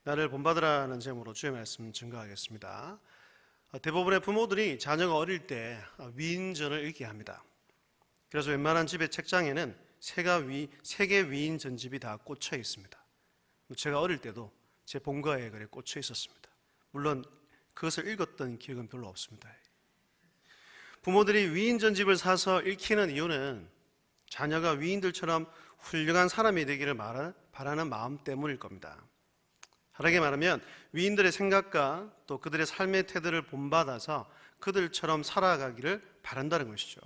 나를 본받으라는 제목으로 주의 말씀 증거하겠습니다. 대부분의 부모들이 자녀가 어릴 때 위인전을 읽게 합니다. 그래서 웬만한 집의 책장에는 세계 위인 전집이 다 꽂혀 있습니다. 제가 어릴 때도 제 본가에 그래 꽂혀 있었습니다. 물론 그것을 읽었던 기억은 별로 없습니다. 부모들이 위인 전집을 사서 읽히는 이유는 자녀가 위인들처럼 훌륭한 사람이 되기를 바라는 마음 때문일 겁니다. 다르게 말하면 위인들의 생각과 또 그들의 삶의 태도를 본받아서 그들처럼 살아가기를 바란다는 것이죠.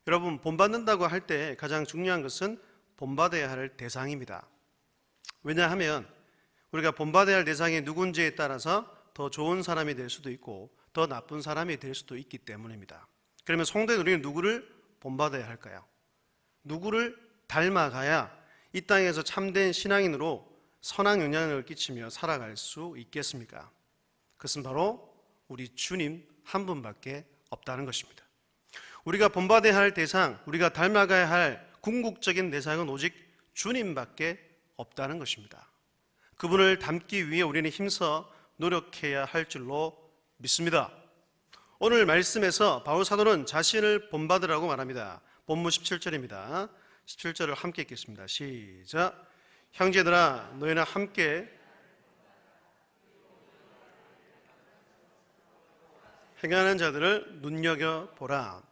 여러분, 본받는다고 할 때 가장 중요한 것은 본받아야 할 대상입니다. 왜냐하면 우리가 본받아야 할 대상이 누군지에 따라서 더 좋은 사람이 될 수도 있고 더 나쁜 사람이 될 수도 있기 때문입니다. 그러면 성도인 우리는 누구를 본받아야 할까요? 누구를 닮아가야 이 땅에서 참된 신앙인으로 선한 영향을 끼치며 살아갈 수 있겠습니까? 그것은 바로 우리 주님 한 분밖에 없다는 것입니다. 우리가 본받아야 할 대상, 우리가 닮아가야 할 궁극적인 대상은 오직 주님밖에 없다는 것입니다. 그분을 닮기 위해 우리는 힘써 노력해야 할 줄로 믿습니다. 오늘 말씀에서 바울 사도는 자신을 본받으라고 말합니다. 본문 17절입니다. 17절을 함께 읽겠습니다. 시작. 형제들아, 너희는 함께 행하는 자들을 눈여겨보라.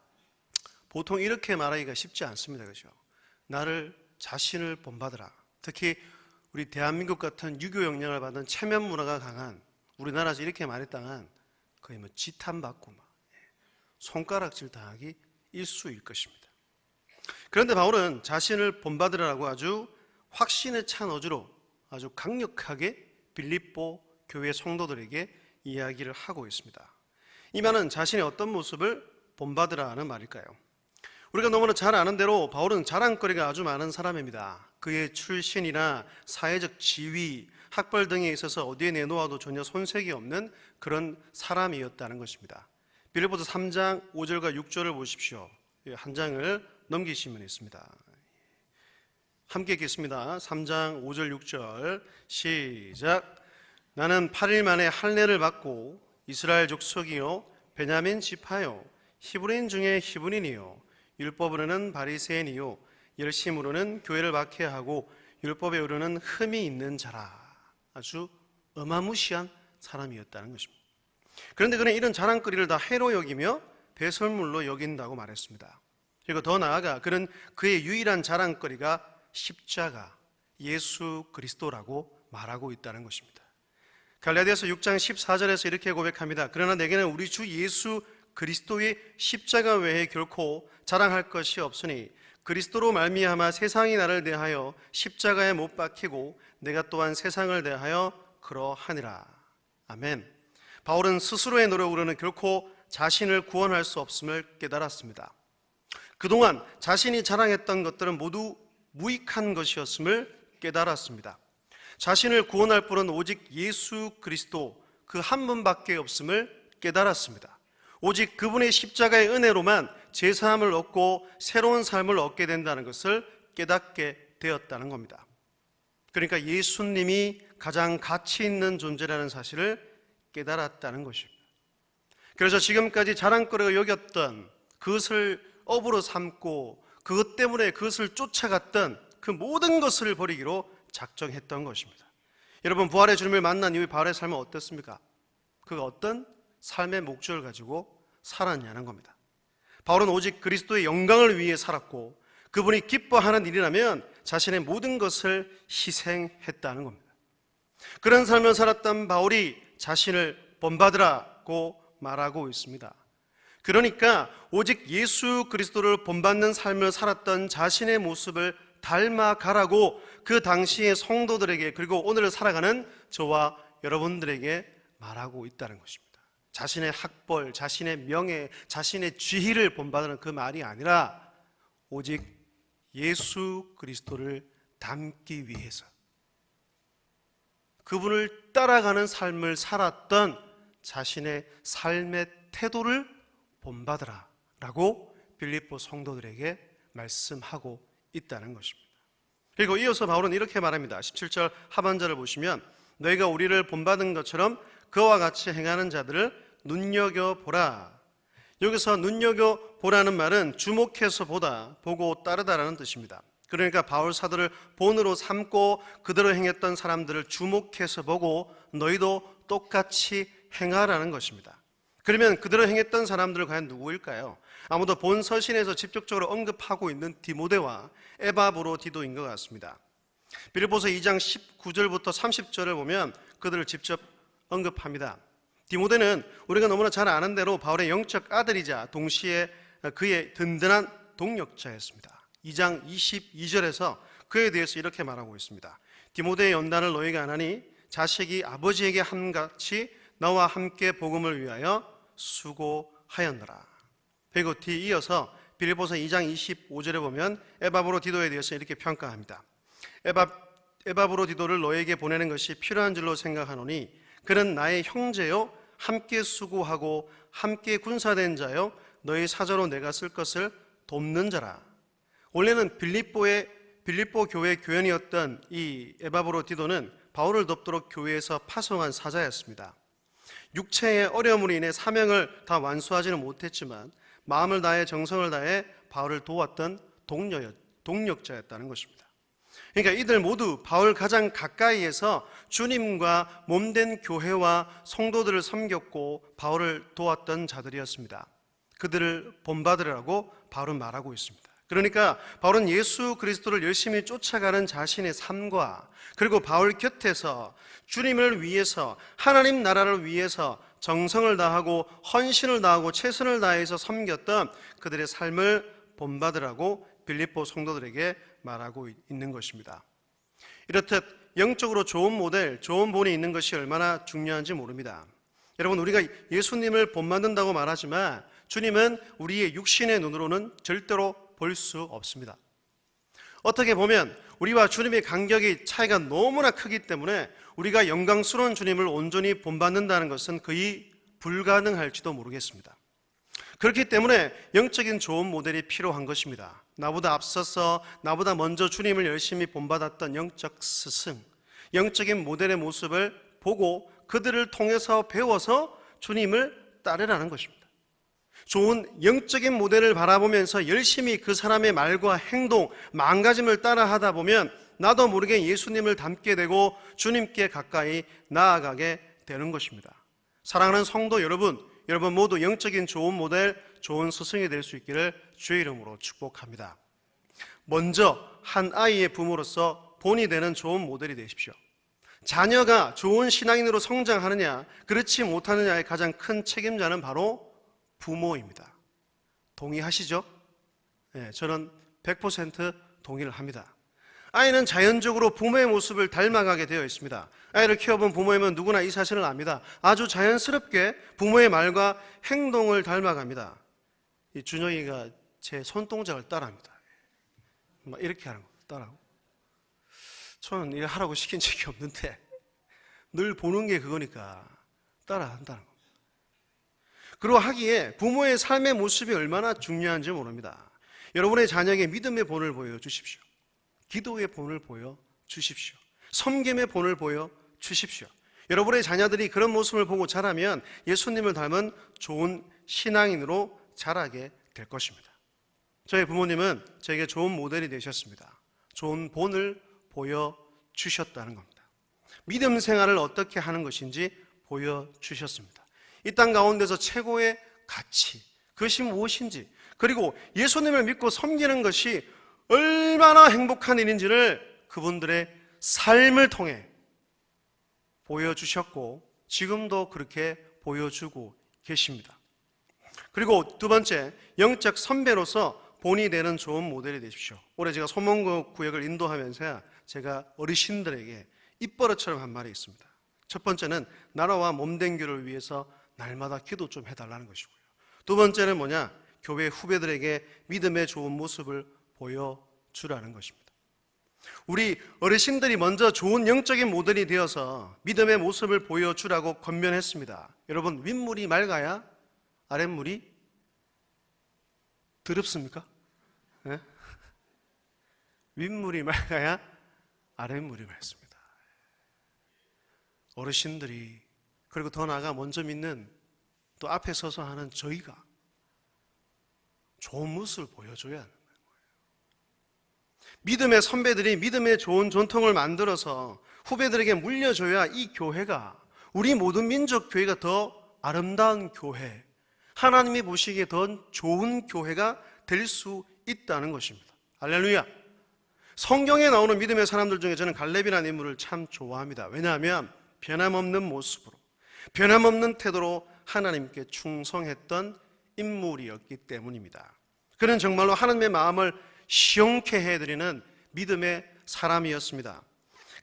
보통 이렇게 말하기가 쉽지 않습니다. 그렇죠? 나를 자신을 본받으라. 특히 우리 대한민국 같은 유교 영향을 받은 체면 문화가 강한 우리나라에서 이렇게 말했다간 거의 지탄받고 손가락질 당하기 일쑤일 것입니다. 그런데 바울은 자신을 본받으라고 아주 확신에 찬 어조로 아주 강력하게 빌립보 교회 성도들에게 이야기를 하고 있습니다. 이 말은 자신의 어떤 모습을 본받으라는 말일까요? 우리가 너무나 잘 아는 대로 바울은 자랑거리가 아주 많은 사람입니다. 그의 출신이나 사회적 지위, 학벌 등에 있어서 어디에 내놓아도 전혀 손색이 없는 그런 사람이었다는 것입니다. 빌립보서 3장 5절과 6절을 보십시오. 한 장을 넘기시면 있습니다. 함께 읽겠습니다. 3장 5절 6절 시작. 나는 8일 만에 할례를 받고 이스라엘 족속이요 베냐민 지파요 히브리인 중에 히브리인이요 율법으로는 바리새인이요 열심으로는 교회를 박해하고 율법에 오르는 흠이 있는 자라. 아주 어마무시한 사람이었다는 것입니다. 그런데 그는 이런 자랑거리를 다 해로 여기며 배설물로 여긴다고 말했습니다. 그리고 더 나아가 그는 그의 유일한 자랑거리가 십자가, 예수 그리스도라고 말하고 있다는 것입니다. 갈라디아서 6장 14절에서 이렇게 고백합니다. 그러나 내게는 우리 주 예수 그리스도의 십자가 외에 결코 자랑할 것이 없으니 그리스도로 말미암아 세상이 나를 대하여 십자가에 못 박히고 내가 또한 세상을 대하여 그러하니라. 아멘. 바울은 스스로의 노력으로는 결코 자신을 구원할 수 없음을 깨달았습니다. 그동안 자신이 자랑했던 것들은 모두 무익한 것이었음을 깨달았습니다. 자신을 구원할 분은 오직 예수 그리스도 그 한 분밖에 없음을 깨달았습니다. 오직 그분의 십자가의 은혜로만 제사함을 얻고 새로운 삶을 얻게 된다는 것을 깨닫게 되었다는 겁니다. 그러니까 예수님이 가장 가치 있는 존재라는 사실을 깨달았다는 것입니다. 그래서 지금까지 자랑거리가 여겼던 그것을 업으로 삼고 그것 때문에 그것을 쫓아갔던 그 모든 것을 버리기로 작정했던 것입니다. 여러분, 부활의 주님을 만난 이후에 바울의 삶은 어떻습니까? 그가 어떤 삶의 목적을 가지고 살았냐는 겁니다. 바울은 오직 그리스도의 영광을 위해 살았고 그분이 기뻐하는 일이라면 자신의 모든 것을 희생했다는 겁니다. 그런 삶을 살았던 바울이 자신을 본받으라고 말하고 있습니다. 그러니까 오직 예수 그리스도를 본받는 삶을 살았던 자신의 모습을 닮아가라고 그 당시의 성도들에게 그리고 오늘 살아가는 저와 여러분들에게 말하고 있다는 것입니다. 자신의 학벌, 자신의 명예, 자신의 지위를 본받는 그 말이 아니라 오직 예수 그리스도를 닮기 위해서 그분을 따라가는 삶을 살았던 자신의 삶의 태도를 본받으라 라고 빌립보 성도들에게 말씀하고 있다는 것입니다. 그리고 이어서 바울은 이렇게 말합니다. 17절 하반절을 보시면 너희가 우리를 본받은 것처럼 그와 같이 행하는 자들을 눈여겨보라. 여기서 눈여겨보라는 말은 주목해서 보다, 보고 따르다라는 뜻입니다. 그러니까 바울 사도를 본으로 삼고 그대로 행했던 사람들을 주목해서 보고 너희도 똑같이 행하라는 것입니다. 그러면 그대로 행했던 사람들은 과연 누구일까요? 아무도 본 서신에서 직접적으로 언급하고 있는 디모데와 에바브로디도인 것 같습니다. 빌립보서 2장 19절부터 30절을 보면 그들을 직접 언급합니다. 디모데는 우리가 너무나 잘 아는 대로 바울의 영적 아들이자 동시에 그의 든든한 동력자였습니다. 2장 22절에서 그에 대해서 이렇게 말하고 있습니다. 디모데의 연단을 너희가 안하니 자식이 아버지에게 함같이 너와 함께 복음을 위하여 수고하였느라. 그리고 뒤이어서 빌립보서 2장 25절에 보면 에바브로디도에 대해서 이렇게 평가합니다. 에바브로디도를 너에게 보내는 것이 필요한 줄로 생각하노니 그는 나의 형제요 함께 수고하고 함께 군사된 자요 너희 사저로 내가 쓸 것을 돕는 자라. 원래는 빌립보 교회 교연이었던 이 에바브로디도는 바울을 돕도록 교회에서 파송한 사자였습니다. 육체의 어려움으로 인해 사명을 다 완수하지는 못했지만 마음을 다해 정성을 다해 바울을 도왔던 동력자였다는 것입니다. 그러니까 이들 모두 바울 가장 가까이에서 주님과 몸된 교회와 성도들을 섬겼고 바울을 도왔던 자들이었습니다. 그들을 본받으라고 바울은 말하고 있습니다. 그러니까 바울은 예수 그리스도를 열심히 쫓아가는 자신의 삶과 그리고 바울 곁에서 주님을 위해서 하나님 나라를 위해서 정성을 다하고 헌신을 다하고 최선을 다해서 섬겼던 그들의 삶을 본받으라고 빌립보 성도들에게 말하고 있는 것입니다. 이렇듯 영적으로 좋은 모델, 좋은 본이 있는 것이 얼마나 중요한지 모릅니다. 여러분, 우리가 예수님을 본받는다고 말하지만 주님은 우리의 육신의 눈으로는 절대로 볼 수 없습니다. 어떻게 보면 우리와 주님의 간격이 차이가 너무나 크기 때문에 우리가 영광스러운 주님을 온전히 본받는다는 것은 거의 불가능할지도 모르겠습니다. 그렇기 때문에 영적인 좋은 모델이 필요한 것입니다. 나보다 앞서서 나보다 먼저 주님을 열심히 본받았던 영적 스승, 영적인 모델의 모습을 보고 그들을 통해서 배워서 주님을 따르라는 것입니다. 좋은 영적인 모델을 바라보면서 열심히 그 사람의 말과 행동, 마음가짐을 따라하다 보면 나도 모르게 예수님을 닮게 되고 주님께 가까이 나아가게 되는 것입니다. 사랑하는 성도 여러분, 여러분 모두 영적인 좋은 모델, 좋은 스승이 될 수 있기를 주의 이름으로 축복합니다. 먼저 한 아이의 부모로서 본이 되는 좋은 모델이 되십시오. 자녀가 좋은 신앙인으로 성장하느냐 그렇지 못하느냐의 가장 큰 책임자는 바로 부모입니다. 동의하시죠? 네, 저는 100% 동의를 합니다. 아이는 자연적으로 부모의 모습을 닮아가게 되어 있습니다. 아이를 키워본 부모이면 누구나 이 사실을 압니다. 아주 자연스럽게 부모의 말과 행동을 닮아갑니다. 이 준영이가 제 손동작을 따라합니다. 막 이렇게 하는 거 따라하고. 저는 이래 하라고 시킨 적이 없는데 늘 보는 게 그거니까 따라한다는 겁니다. 그리고 하기에 부모의 삶의 모습이 얼마나 중요한지 모릅니다. 여러분의 자녀에게 믿음의 본을 보여주십시오. 기도의 본을 보여주십시오. 섬김의 본을 보여주십시오. 여러분의 자녀들이 그런 모습을 보고 자라면 예수님을 닮은 좋은 신앙인으로 자라게 될 것입니다. 저희 부모님은 저에게 좋은 모델이 되셨습니다. 좋은 본을 보여주셨다는 겁니다. 믿음 생활을 어떻게 하는 것인지 보여주셨습니다. 이 땅 가운데서 최고의 가치, 그것이 무엇인지, 그리고 예수님을 믿고 섬기는 것이 얼마나 행복한 일인지를 그분들의 삶을 통해 보여주셨고 지금도 그렇게 보여주고 계십니다. 그리고 두 번째, 영적 선배로서 본이 되는 좋은 모델이 되십시오. 올해 제가 소망구 구역을 인도하면서 제가 어르신들에게 입버릇처럼 한 말이 있습니다. 첫 번째는 나라와 몸된 교를 위해서 날마다 기도 좀 해달라는 것이고요. 두 번째는 뭐냐? 교회 후배들에게 믿음의 좋은 모습을 보여주라는 것입니다. 우리 어르신들이 먼저 좋은 영적인 모델이 되어서 믿음의 모습을 보여주라고 권면했습니다. 여러분, 윗물이 맑아야 아랫물이 더럽습니까? 네? 윗물이 맑아야 아랫물이 맑습니다. 어르신들이, 그리고 더 나아가 먼저 믿는 또 앞에 서서 하는 저희가 좋은 모습을 보여줘야 하는 거예요. 믿음의 선배들이 믿음의 좋은 전통을 만들어서 후배들에게 물려줘야 이 교회가, 우리 모든 민족 교회가 더 아름다운 교회, 하나님이 보시기에 더 좋은 교회가 될 수 있다는 것입니다. 할렐루야. 성경에 나오는 믿음의 사람들 중에 저는 갈렙이라는 인물을 참 좋아합니다. 왜냐하면 변함없는 모습으로, 변함없는 태도로 하나님께 충성했던 인물이었기 때문입니다. 그는 정말로 하나님의 마음을 시원케 해드리는 믿음의 사람이었습니다.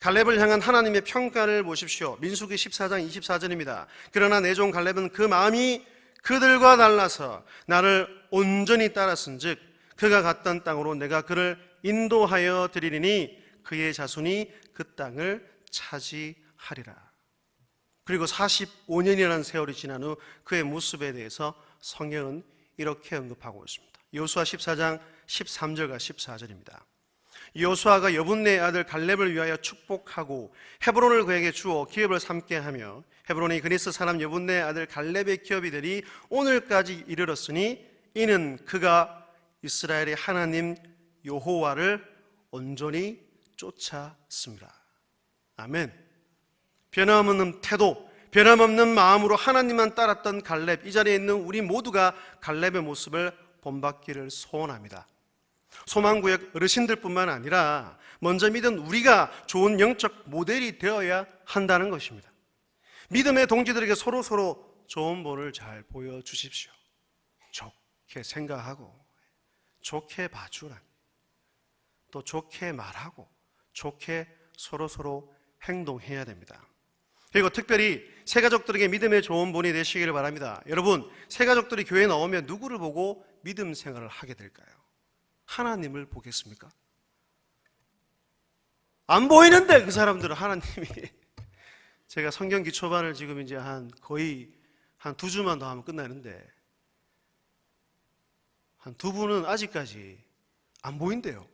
갈렙을 향한 하나님의 평가를 보십시오. 민수기 14장 24절입니다. 그러나 내 종 갈렙은 그 마음이 그들과 달라서 나를 온전히 따랐은즉 그가 갔던 땅으로 내가 그를 인도하여 드리리니 그의 자손이 그 땅을 차지하리라. 그리고 45년이라는 세월이 지난 후 그의 모습에 대해서 성경은 이렇게 언급하고 있습니다. 여호수아 14장 13절과 14절입니다. 여호수아가 여분네의 아들 갈렙을 위하여 축복하고 헤브론을 그에게 주어 기업을 삼게 하며 헤브론이 그니스 사람 여분네의 아들 갈렙의 기업이 되리 오늘까지 이르렀으니 이는 그가 이스라엘의 하나님 여호와를 온전히 쫓았습니다. 아멘. 변함없는 태도, 변함없는 마음으로 하나님만 따랐던 갈렙, 이 자리에 있는 우리 모두가 갈렙의 모습을 본받기를 소원합니다. 소망구역 어르신들뿐만 아니라 먼저 믿은 우리가 좋은 영적 모델이 되어야 한다는 것입니다. 믿음의 동지들에게 서로 좋은 본을 잘 보여주십시오. 좋게 생각하고 좋게 봐주라. 또 좋게 말하고 좋게 서로 행동해야 됩니다. 그리고 특별히 새가족들에게 믿음의 좋은 본이 되시기를 바랍니다. 여러분, 새가족들이 교회에 나오면 누구를 보고 믿음 생활을 하게 될까요? 하나님을 보겠습니까? 안 보이는데 그 사람들은 하나님이 제가 성경기 초반을 지금 이제 거의 한 2주만 더 하면 끝나는데 한 2분은 아직까지 안 보인대요.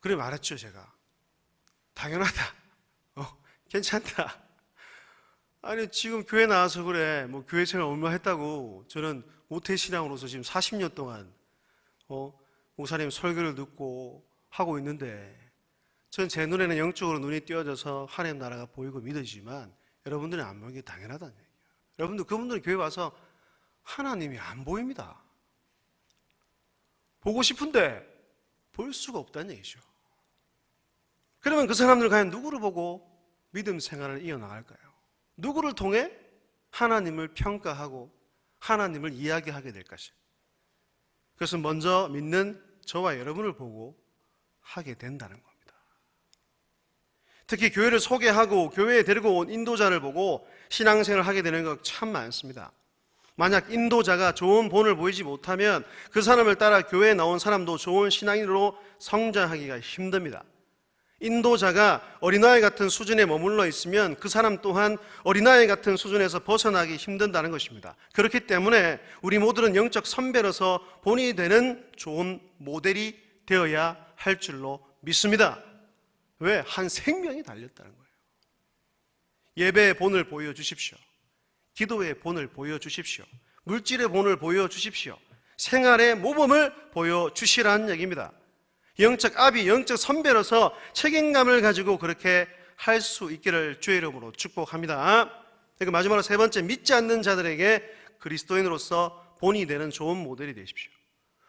그래 말했죠. 제가 당연하다, 괜찮다. 아니 지금 교회 나와서 그래 뭐 교회 생활 얼마 했다고 저는 모태신앙으로서 지금 40년 동안 목사님 설교를 듣고 하고 있는데 전 제 눈에는 영적으로 눈이 띄어져서 하나님 나라가 보이고 믿어지지만 여러분들은 안 보이는 게 당연하다는 얘기예요. 여러분들, 그분들은 교회 와서 하나님이 안 보입니다. 보고 싶은데 볼 수가 없다는 얘기죠. 그러면 그 사람들 과연 누구를 보고 믿음 생활을 이어나갈까요? 누구를 통해 하나님을 평가하고 하나님을 이야기하게 될 것이에요. 그것은 먼저 믿는 저와 여러분을 보고 하게 된다는 겁니다. 특히 교회를 소개하고 교회에 데리고 온 인도자를 보고 신앙생활을 하게 되는 것 참 많습니다. 만약 인도자가 좋은 본을 보이지 못하면 그 사람을 따라 교회에 나온 사람도 좋은 신앙인으로 성장하기가 힘듭니다. 인도자가 어린아이 같은 수준에 머물러 있으면 그 사람 또한 어린아이 같은 수준에서 벗어나기 힘든다는 것입니다. 그렇기 때문에 우리 모두는 영적 선배로서 본이 되는 좋은 모델이 되어야 할 줄로 믿습니다. 왜? 한 생명이 달렸다는 거예요. 예배의 본을 보여주십시오. 기도의 본을 보여주십시오. 물질의 본을 보여주십시오. 생활의 모범을 보여주시라는 얘기입니다. 영적 아비, 영적 선배로서 책임감을 가지고 그렇게 할 수 있기를 주의 이름으로 축복합니다. 그리고 마지막으로 세 번째, 믿지 않는 자들에게 그리스도인으로서 본이 되는 좋은 모델이 되십시오.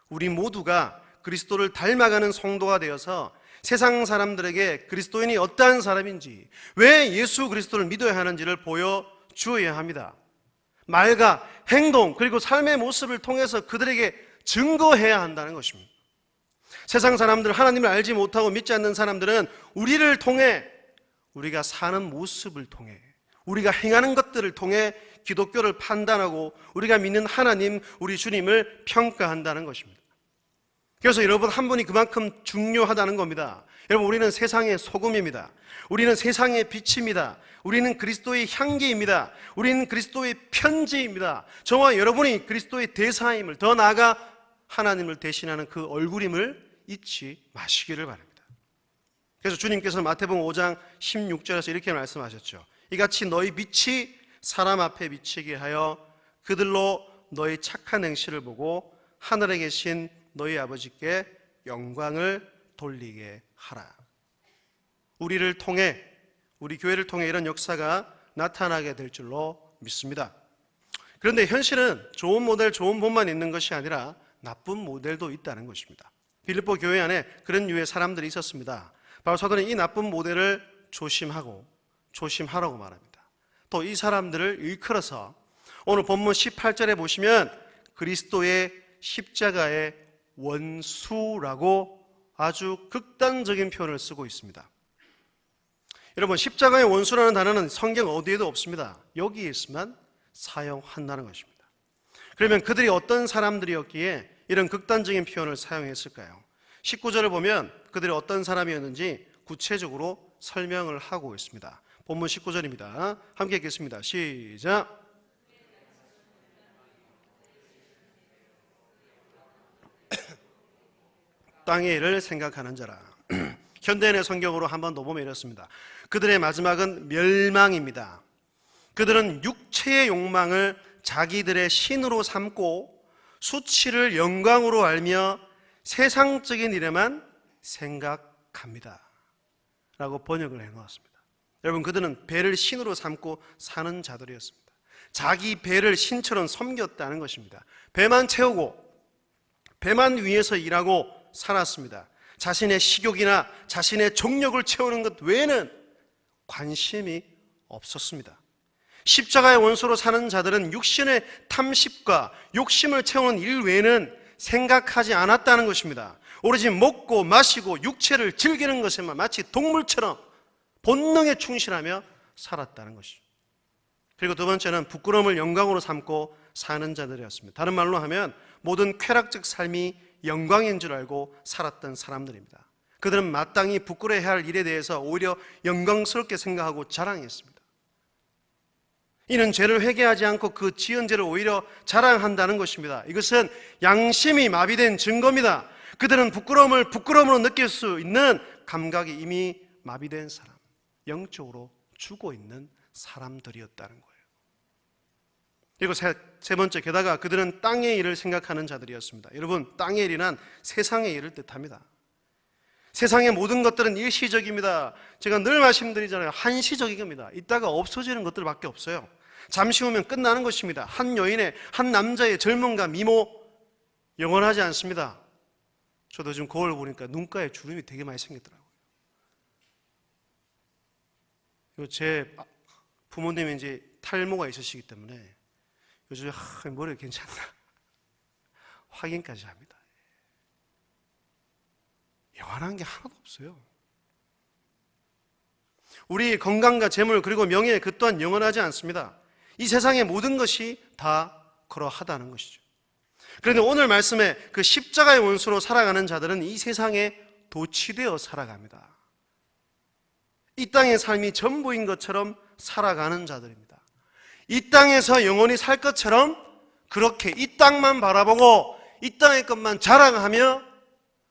우리 모두가 그리스도를 닮아가는 성도가 되어서 세상 사람들에게 그리스도인이 어떠한 사람인지, 왜 예수 그리스도를 믿어야 하는지를 보여주어야 합니다. 말과 행동 그리고 삶의 모습을 통해서 그들에게 증거해야 한다는 것입니다. 세상 사람들, 하나님을 알지 못하고 믿지 않는 사람들은 우리를 통해, 우리가 사는 모습을 통해, 우리가 행하는 것들을 통해 기독교를 판단하고 우리가 믿는 하나님, 우리 주님을 평가한다는 것입니다. 그래서 여러분 한 분이 그만큼 중요하다는 겁니다. 여러분, 우리는 세상의 소금입니다. 우리는 세상의 빛입니다. 우리는 그리스도의 향기입니다. 우리는 그리스도의 편지입니다. 저와 여러분이 그리스도의 대사임을, 더 나아가 하나님을 대신하는 그 얼굴임을 잊지 마시기를 바랍니다. 그래서 주님께서 마태복음 5장 16절에서 이렇게 말씀하셨죠. 이같이 너희 빛이 사람 앞에 비치게 하여 그들로 너희 착한 행실을 보고 하늘에 계신 너희 아버지께 영광을 돌리게 하라. 우리를 통해, 우리 교회를 통해 이런 역사가 나타나게 될 줄로 믿습니다. 그런데 현실은 좋은 모델, 좋은 본만 있는 것이 아니라 나쁜 모델도 있다는 것입니다. 빌립보 교회 안에 그런 유의 사람들이 있었습니다. 바로 사도는 이 나쁜 모델을 조심하라고 말합니다. 또 이 사람들을 일컬어서 오늘 본문 18절에 보시면 그리스도의 십자가의 원수라고 아주 극단적인 표현을 쓰고 있습니다. 여러분, 십자가의 원수라는 단어는 성경 어디에도 없습니다. 여기에서만 사용한다는 것입니다. 그러면 그들이 어떤 사람들이었기에 이런 극단적인 표현을 사용했을까요? 19절을 보면 그들이 어떤 사람이었는지 구체적으로 설명을 하고 있습니다. 본문 19절입니다. 함께 읽겠습니다. 시작. 땅의 일을 생각하는 자라. 현대인의 성경으로 한 번 더 보면 이렇습니다. 그들의 마지막은 멸망입니다. 그들은 육체의 욕망을 자기들의 신으로 삼고 수치를 영광으로 알며 세상적인 일에만 생각합니다. 라고 번역을 해놓았습니다. 여러분, 그들은 배를 신으로 삼고 사는 자들이었습니다. 자기 배를 신처럼 섬겼다는 것입니다. 배만 채우고 배만 위해서 일하고 살았습니다. 자신의 식욕이나 자신의 정욕을 채우는 것 외에는 관심이 없었습니다. 십자가의 원수로 사는 자들은 육신의 탐식과 욕심을 채우는 일 외에는 생각하지 않았다는 것입니다. 오로지 먹고 마시고 육체를 즐기는 것에만 마치 동물처럼 본능에 충실하며 살았다는 것이죠. 그리고 두 번째는 부끄러움을 영광으로 삼고 사는 자들이었습니다. 다른 말로 하면 모든 쾌락적 삶이 영광인 줄 알고 살았던 사람들입니다. 그들은 마땅히 부끄러워해야 할 일에 대해서 오히려 영광스럽게 생각하고 자랑했습니다. 이는 죄를 회개하지 않고 그 지은 죄를 오히려 자랑한다는 것입니다. 이것은 양심이 마비된 증거입니다. 그들은 부끄러움을 부끄러움으로 느낄 수 있는 감각이 이미 마비된 사람, 영적으로 죽어 있는 사람들이었다는 거예요. 그리고 세 번째, 게다가 그들은 땅의 일을 생각하는 자들이었습니다. 여러분, 땅의 일이란 세상의 일을 뜻합니다. 세상의 모든 것들은 일시적입니다. 제가 늘 말씀드리잖아요. 한시적인 겁니다. 이따가 없어지는 것들밖에 없어요. 잠시 후면 끝나는 것입니다. 한 여인의, 한 남자의 젊음과 미모 영원하지 않습니다. 저도 지금 거울 보니까 눈가에 주름이 되게 많이 생겼더라고요. 제 부모님이 이제 탈모가 있으시기 때문에 요즘에 머리 괜찮나 확인까지 합니다. 영원한 게 하나도 없어요. 우리 건강과 재물 그리고 명예 그 또한 영원하지 않습니다. 이 세상의 모든 것이 다 그러하다는 것이죠. 그런데 오늘 말씀에 그 십자가의 원수로 살아가는 자들은 이 세상에 도취되어 살아갑니다. 이 땅의 삶이 전부인 것처럼 살아가는 자들입니다. 이 땅에서 영원히 살 것처럼 그렇게 이 땅만 바라보고 이 땅의 것만 자랑하며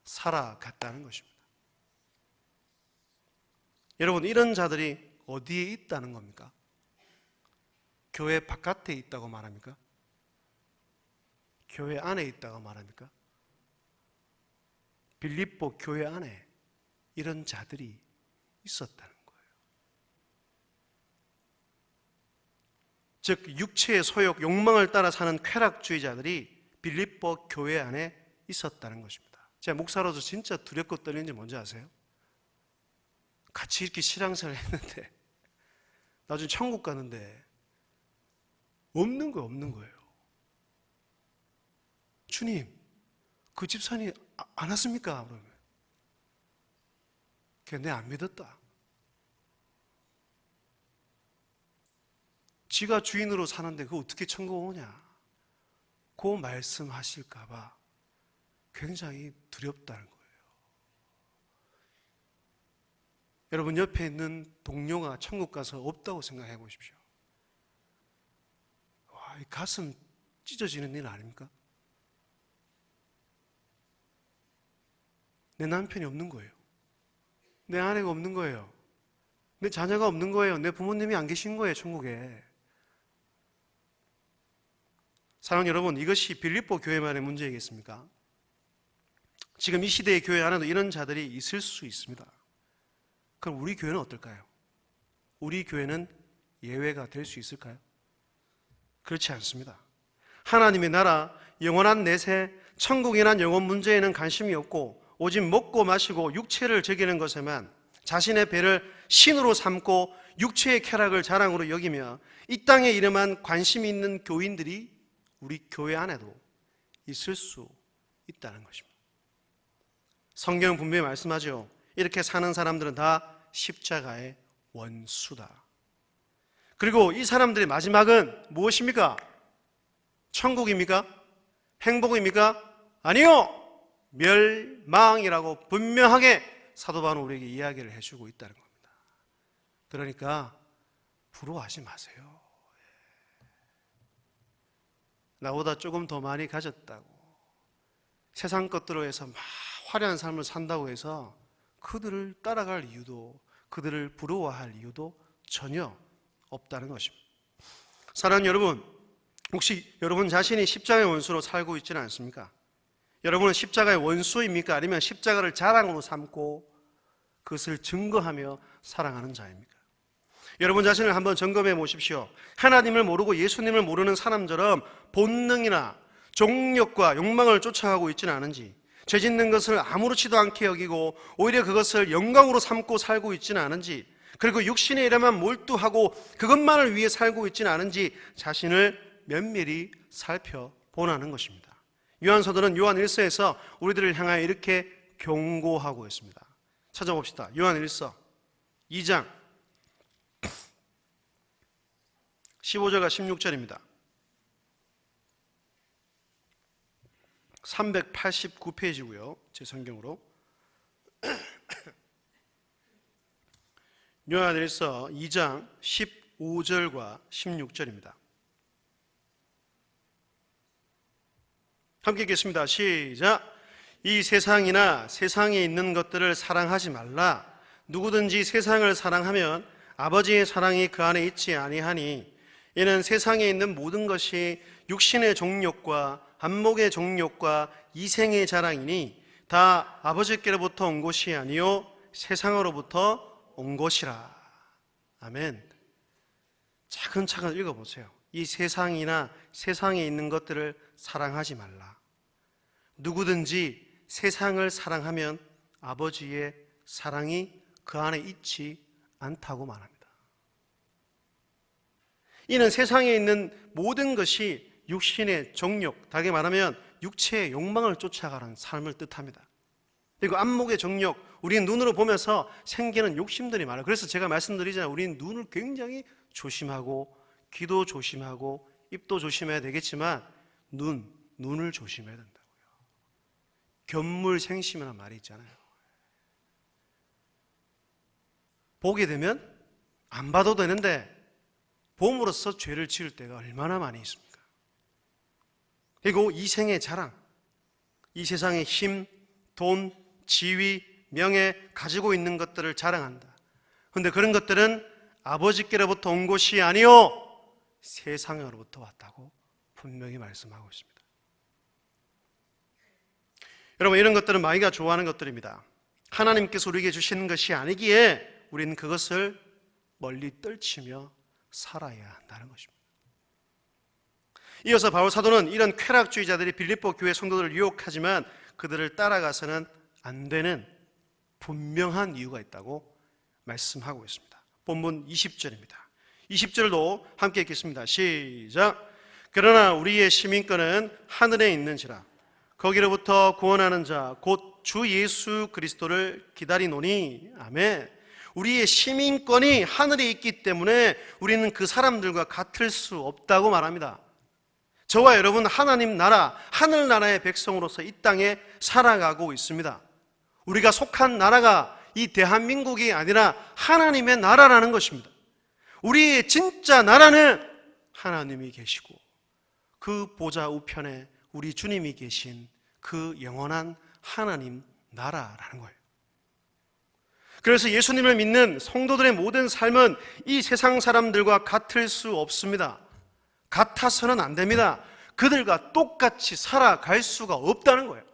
살아갔다는 것입니다. 여러분, 이런 자들이 어디에 있다는 겁니까? 교회 바깥에 있다고 말합니까? 교회 안에 있다고 말합니까? 빌립보 교회 안에 이런 자들이 있었다는 거예요. 즉 육체의 소욕, 욕망을 따라 사는 쾌락주의자들이 빌립보 교회 안에 있었다는 것입니다. 제가 목사로서 진짜 두렵고 떨리는 게 뭔지 아세요? 같이 이렇게 신앙생활을 했는데 나중에 천국 가는데 없는 거예요. 주님, 그 집사님 안 왔습니까? 그러면 걔 안 믿었다. 지가 주인으로 사는데 그거 어떻게 천국 오냐? 그 말씀하실까 봐 굉장히 두렵다는 거예요. 여러분, 옆에 있는 동료가 천국 가서 없다고 생각해 보십시오. 와, 이 가슴 찢어지는 일 아닙니까? 내 남편이 없는 거예요. 내 아내가 없는 거예요. 내 자녀가 없는 거예요. 내 부모님이 안 계신 거예요, 천국에. 사랑하는 여러분, 이것이 빌립보 교회만의 문제이겠습니까? 지금 이 시대의 교회 안에도 이런 자들이 있을 수 있습니다. 그럼 우리 교회는 어떨까요? 우리 교회는 예외가 될 수 있을까요? 그렇지 않습니다. 하나님의 나라, 영원한 내세, 천국이란 영혼 문제에는 관심이 없고 오직 먹고 마시고 육체를 즐기는 것에만 자신의 배를 신으로 삼고 육체의 쾌락을 자랑으로 여기며 이 땅의 일에만 관심이 있는 교인들이 우리 교회 안에도 있을 수 있다는 것입니다. 성경은 분명히 말씀하죠. 이렇게 사는 사람들은 다 십자가의 원수다. 그리고 이 사람들의 마지막은 무엇입니까? 천국입니까? 행복입니까? 아니요! 멸망이라고 분명하게 사도 바울은 우리에게 이야기를 해주고 있다는 겁니다. 그러니까 부러워하지 마세요. 나보다 조금 더 많이 가졌다고, 세상 것들로 해서 막 화려한 삶을 산다고 해서 그들을 따라갈 이유도, 그들을 부러워할 이유도 전혀 없다는 것입니다. 사랑하는 여러분, 혹시 여러분 자신이 십자가의 원수로 살고 있지는 않습니까? 여러분은 십자가의 원수입니까? 아니면 십자가를 자랑으로 삼고 그것을 증거하며 사랑하는 자입니까? 여러분 자신을 한번 점검해 보십시오. 하나님을 모르고 예수님을 모르는 사람처럼 본능이나 종력과 욕망을 쫓아가고 있지는 않은지, 죄 짓는 것을 아무렇지도 않게 여기고 오히려 그것을 영광으로 삼고 살고 있지는 않은지, 그리고 육신의 일에만 몰두하고 그것만을 위해 살고 있지는 않은지 자신을 면밀히 살펴보라는 것입니다. 요한서도는 요한 1서에서 우리들을 향하여 이렇게 경고하고 있습니다. 찾아봅시다. 요한 1서 2장 15절과 16절입니다. 389페이지고요. 제 성경으로. 요한일서 2장 15절과 16절입니다. 함께 읽겠습니다. 시작. 이 세상이나 세상에 있는 것들을 사랑하지 말라. 누구든지 세상을 사랑하면 아버지의 사랑이 그 안에 있지 아니하니, 이는 세상에 있는 모든 것이 육신의 정욕과 안목의 정욕과 이생의 자랑이니 다 아버지께로부터 온 것이 아니요 세상으로부터 온 것이라. 아멘. 차근차근 읽어보세요. 이 세상이나 세상에 있는 것들을 사랑하지 말라. 누구든지 세상을 사랑하면 아버지의 사랑이 그 안에 있지 않다고 말합니다. 이는 세상에 있는 모든 것이 육신의 정욕, 다르게 말하면 육체의 욕망을 쫓아가는 삶을 뜻합니다. 그리고 안목의 정욕, 우리는 눈으로 보면서 생기는 욕심들이 많아요. 그래서 제가 말씀드리잖아요. 우리는 눈을 굉장히 조심하고 귀도 조심하고 입도 조심해야 되겠지만 눈을 조심해야 된다고요. 견물생심이라는 말이 있잖아요. 보게 되면 안 봐도 되는데 봄으로써 죄를 지을 때가 얼마나 많이 있습니까? 그리고 이생의 자랑, 이 세상의 힘, 돈, 지위, 명예, 가지고 있는 것들을 자랑한다. 그런데 그런 것들은 아버지께로부터 온 것이 아니요 세상으로부터 왔다고 분명히 말씀하고 있습니다. 여러분, 이런 것들은 마귀가 좋아하는 것들입니다. 하나님께서 우리에게 주시는 것이 아니기에 우리는 그것을 멀리 떨치며 살아야 한다는 것입니다. 이어서 바울 사도는 이런 쾌락주의자들이 빌립보 교회 성도들을 유혹하지만 그들을 따라가서는 안 되는 분명한 이유가 있다고 말씀하고 있습니다. 본문 20절입니다. 20절도 함께 읽겠습니다. 시작. 그러나 우리의 시민권은 하늘에 있는지라 거기로부터 구원하는 자 곧 주 예수 그리스도를 기다리노니. 아멘. 우리의 시민권이 하늘에 있기 때문에 우리는 그 사람들과 같을 수 없다고 말합니다. 저와 여러분 하나님 나라, 하늘나라의 백성으로서 이 땅에 살아가고 있습니다. 우리가 속한 나라가 이 대한민국이 아니라 하나님의 나라라는 것입니다. 우리의 진짜 나라는 하나님이 계시고 그 보좌 우편에 우리 주님이 계신 그 영원한 하나님 나라라는 거예요. 그래서 예수님을 믿는 성도들의 모든 삶은 이 세상 사람들과 같을 수 없습니다. 같아서는 안 됩니다. 그들과 똑같이 살아갈 수가 없다는 거예요.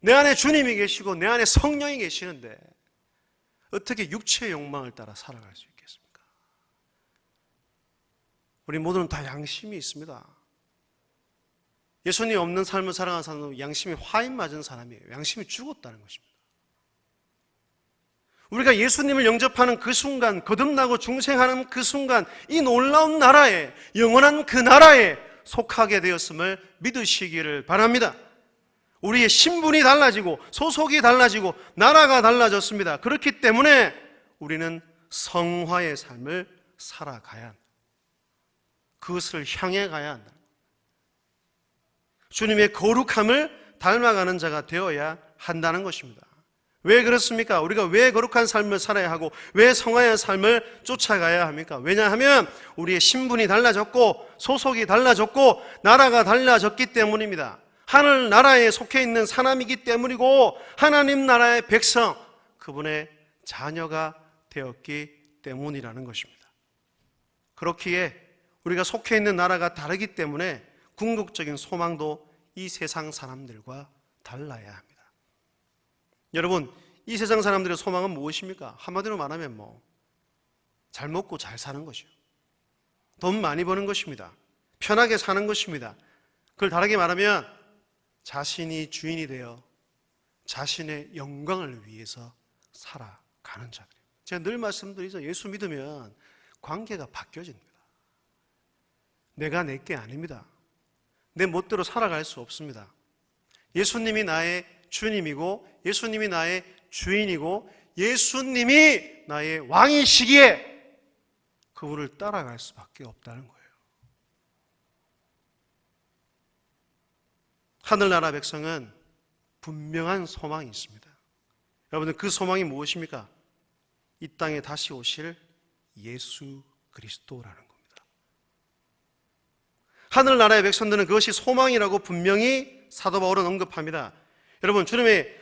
내 안에 주님이 계시고 내 안에 성령이 계시는데 어떻게 육체의 욕망을 따라 살아갈 수 있겠습니까? 우리 모두는 다 양심이 있습니다. 예수님이 없는 삶을 살아가는 사람은 양심이 화인 맞은 사람이에요. 양심이 죽었다는 것입니다. 우리가 예수님을 영접하는 그 순간, 거듭나고 중생하는 그 순간, 이 놀라운 나라에, 영원한 그 나라에 속하게 되었음을 믿으시기를 바랍니다. 우리의 신분이 달라지고 소속이 달라지고 나라가 달라졌습니다. 그렇기 때문에 우리는 성화의 삶을 살아가야 한다. 그것을 향해 가야 한다. 주님의 거룩함을 닮아가는 자가 되어야 한다는 것입니다. 왜 그렇습니까? 우리가 왜 거룩한 삶을 살아야 하고 왜 성화의 삶을 쫓아가야 합니까? 왜냐하면 우리의 신분이 달라졌고 소속이 달라졌고 나라가 달라졌기 때문입니다. 하늘 나라에 속해 있는 사람이기 때문이고 하나님 나라의 백성, 그분의 자녀가 되었기 때문이라는 것입니다. 그렇기에 우리가 속해 있는 나라가 다르기 때문에 궁극적인 소망도 이 세상 사람들과 달라야 합니다. 여러분, 이 세상 사람들의 소망은 무엇입니까? 한마디로 말하면 잘 먹고 잘 사는 것이요. 돈 많이 버는 것입니다. 편하게 사는 것입니다. 그걸 다르게 말하면 자신이 주인이 되어 자신의 영광을 위해서 살아가는 자들이에요. 제가 늘 말씀드리죠. 예수 믿으면 관계가 바뀌어집니다. 내가 내게 아닙니다. 내 멋대로 살아갈 수 없습니다. 예수님이 나의 주님이고 예수님이 나의 주인이고 예수님이 나의 왕이시기에 그분을 따라갈 수밖에 없다는 거예요. 하늘나라 백성은 분명한 소망이 있습니다. 여러분들, 그 소망이 무엇입니까? 이 땅에 다시 오실 예수 그리스도라는 겁니다. 하늘나라의 백성들은 그것이 소망이라고 분명히 사도 바울은 언급합니다. 여러분,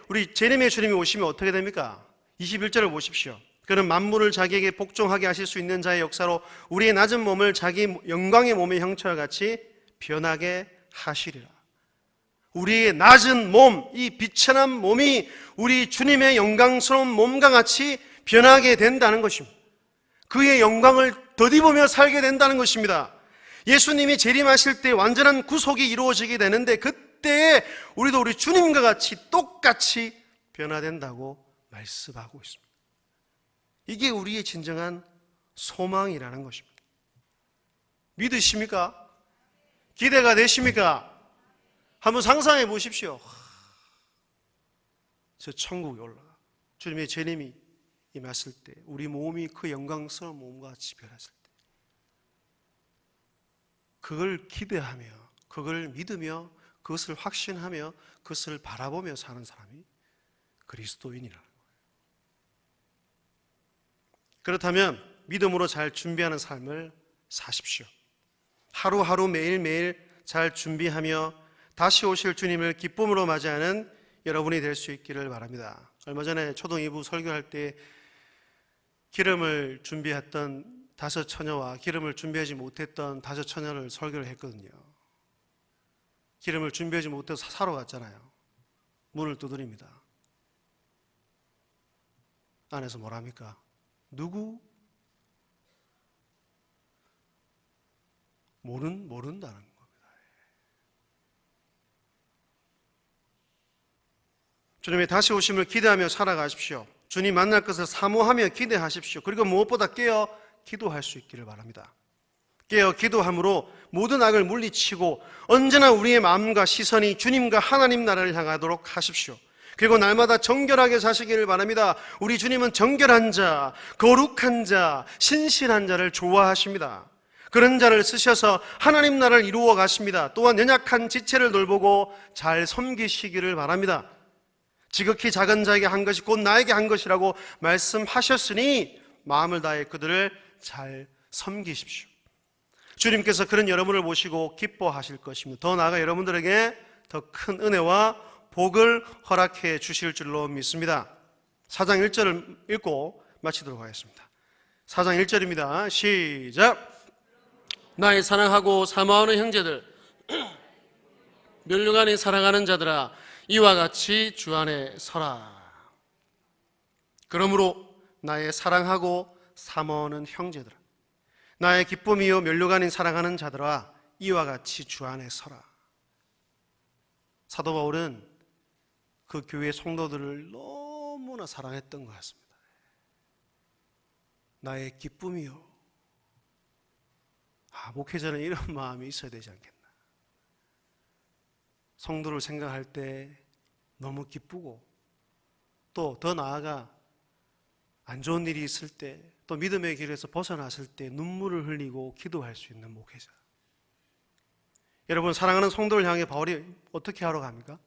우리 제림의 주님이 오시면 어떻게 됩니까? 21절을 보십시오. 그는 만물을 자기에게 복종하게 하실 수 있는 자의 역사로 우리의 낮은 몸을 자기 영광의 몸의 형체와 같이 변하게 하시리라. 우리의 낮은 몸, 이 비천한 몸이 우리 주님의 영광스러운 몸과 같이 변하게 된다는 것입니다. 그의 영광을 덧입으며 살게 된다는 것입니다. 예수님이 재림하실 때 완전한 구속이 이루어지게 되는데 그때에 우리도 우리 주님과 같이 똑같이 변화된다고 말씀하고 있습니다. 이게 우리의 진정한 소망이라는 것입니다. 믿으십니까? 기대가 되십니까? 한번 상상해 보십시오. 저 천국에 올라가 주님의 재림이 임했을 때 우리 몸이 그 영광스러운 몸과 같이 변했을 때 그걸 기대하며 그걸 믿으며 그것을 확신하며 그것을 바라보며 사는 사람이 그리스도인이라는 거예요. 그렇다면 믿음으로 잘 준비하는 삶을 사십시오. 하루하루 매일매일 잘 준비하며 다시 오실 주님을 기쁨으로 맞이하는 여러분이 될 수 있기를 바랍니다. 얼마 전에 초등 2부 설교할 때 기름을 준비했던 5 처녀와 기름을 준비하지 못했던 5 처녀를 설교를 했거든요. 기름을 준비하지 못해서 사러 갔잖아요. 문을 두드립니다. 안에서 뭐랍니까? 누구? 모른다는 겁니다. 주님의 다시 오심을 기대하며 살아가십시오. 주님 만날 것을 사모하며 기대하십시오. 그리고 무엇보다 깨어 기도할 수 있기를 바랍니다. 깨어 기도함으로 모든 악을 물리치고 언제나 우리의 마음과 시선이 주님과 하나님 나라를 향하도록 하십시오. 그리고 날마다 정결하게 사시기를 바랍니다. 우리 주님은 정결한 자, 거룩한 자, 신실한 자를 좋아하십니다. 그런 자를 쓰셔서 하나님 나라를 이루어 가십니다. 또한 연약한 지체를 돌보고 잘 섬기시기를 바랍니다. 지극히 작은 자에게 한 것이 곧 나에게 한 것이라고 말씀하셨으니 마음을 다해 그들을 잘 섬기십시오. 주님께서 그런 여러분을 보시고 기뻐하실 것입니다. 더 나아가 여러분들에게 더 큰 은혜와 복을 허락해 주실 줄로 믿습니다. 4장 1절을 읽고 마치도록 하겠습니다. 4장 1절입니다. 시작. 나의 사랑하고 사모하는 형제들, 면류관이 사랑하는 자들아, 이와 같이 주 안에 서라. 그러므로 나의 사랑하고 사모하는 형제들아, 나의 기쁨이요 면류관이 사랑하는 자들아, 이와 같이 주 안에 서라. 사도 바울은 그 교회 성도들을 너무나 사랑했던 것 같습니다. 나의 기쁨이요. 목회자는 이런 마음이 있어야 되지 않겠나. 성도를 생각할 때 너무 기쁘고, 또 더 나아가 안 좋은 일이 있을 때, 또 믿음의 길에서 벗어났을 때 눈물을 흘리고 기도할 수 있는 목회자. 여러분, 사랑하는 성도를 향해 바울이 어떻게 하러 갑니까?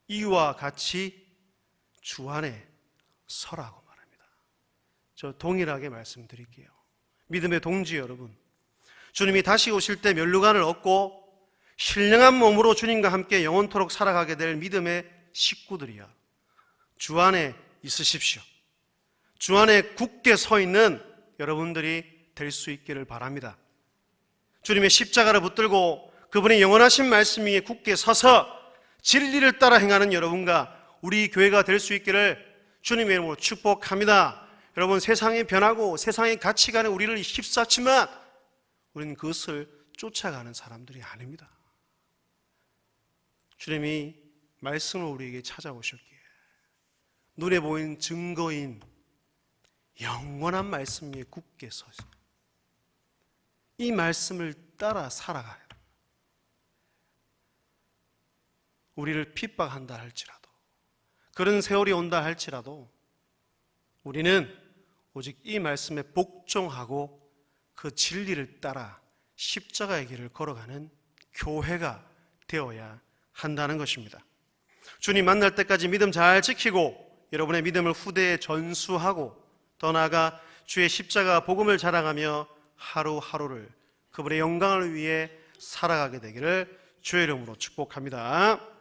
이와 같이 주 안에 서라고 말합니다. 저 동일하게 말씀드릴게요. 믿음의 동지 여러분, 주님이 다시 오실 때 면류관을 얻고 신령한 몸으로 주님과 함께 영원토록 살아가게 될 믿음의 식구들이야. 주 안에 있으십시오. 주 안에 굳게 서 있는 여러분들이 될 수 있기를 바랍니다. 주님의 십자가를 붙들고 그분의 영원하신 말씀 위에 굳게 서서 진리를 따라 행하는 여러분과 우리 교회가 될 수 있기를 주님의 이름으로 축복합니다. 여러분, 세상이 변하고 세상의 가치관에 우리를 휩싸지만 우리는 그것을 쫓아가는 사람들이 아닙니다. 주님이 말씀을 우리에게 찾아오셨기에 눈에 보이는 증거인 영원한 말씀 위에 굳게 서서 이 말씀을 따라 살아가요. 우리를 핍박한다 할지라도, 그런 세월이 온다 할지라도 우리는 오직 이 말씀에 복종하고 그 진리를 따라 십자가의 길을 걸어가는 교회가 되어야 한다는 것입니다. 주님 만날 때까지 믿음 잘 지키고 여러분의 믿음을 후대에 전수하고 더 나아가 주의 십자가 복음을 자랑하며 하루하루를 그분의 영광을 위해 살아가게 되기를 주의 이름으로 축복합니다.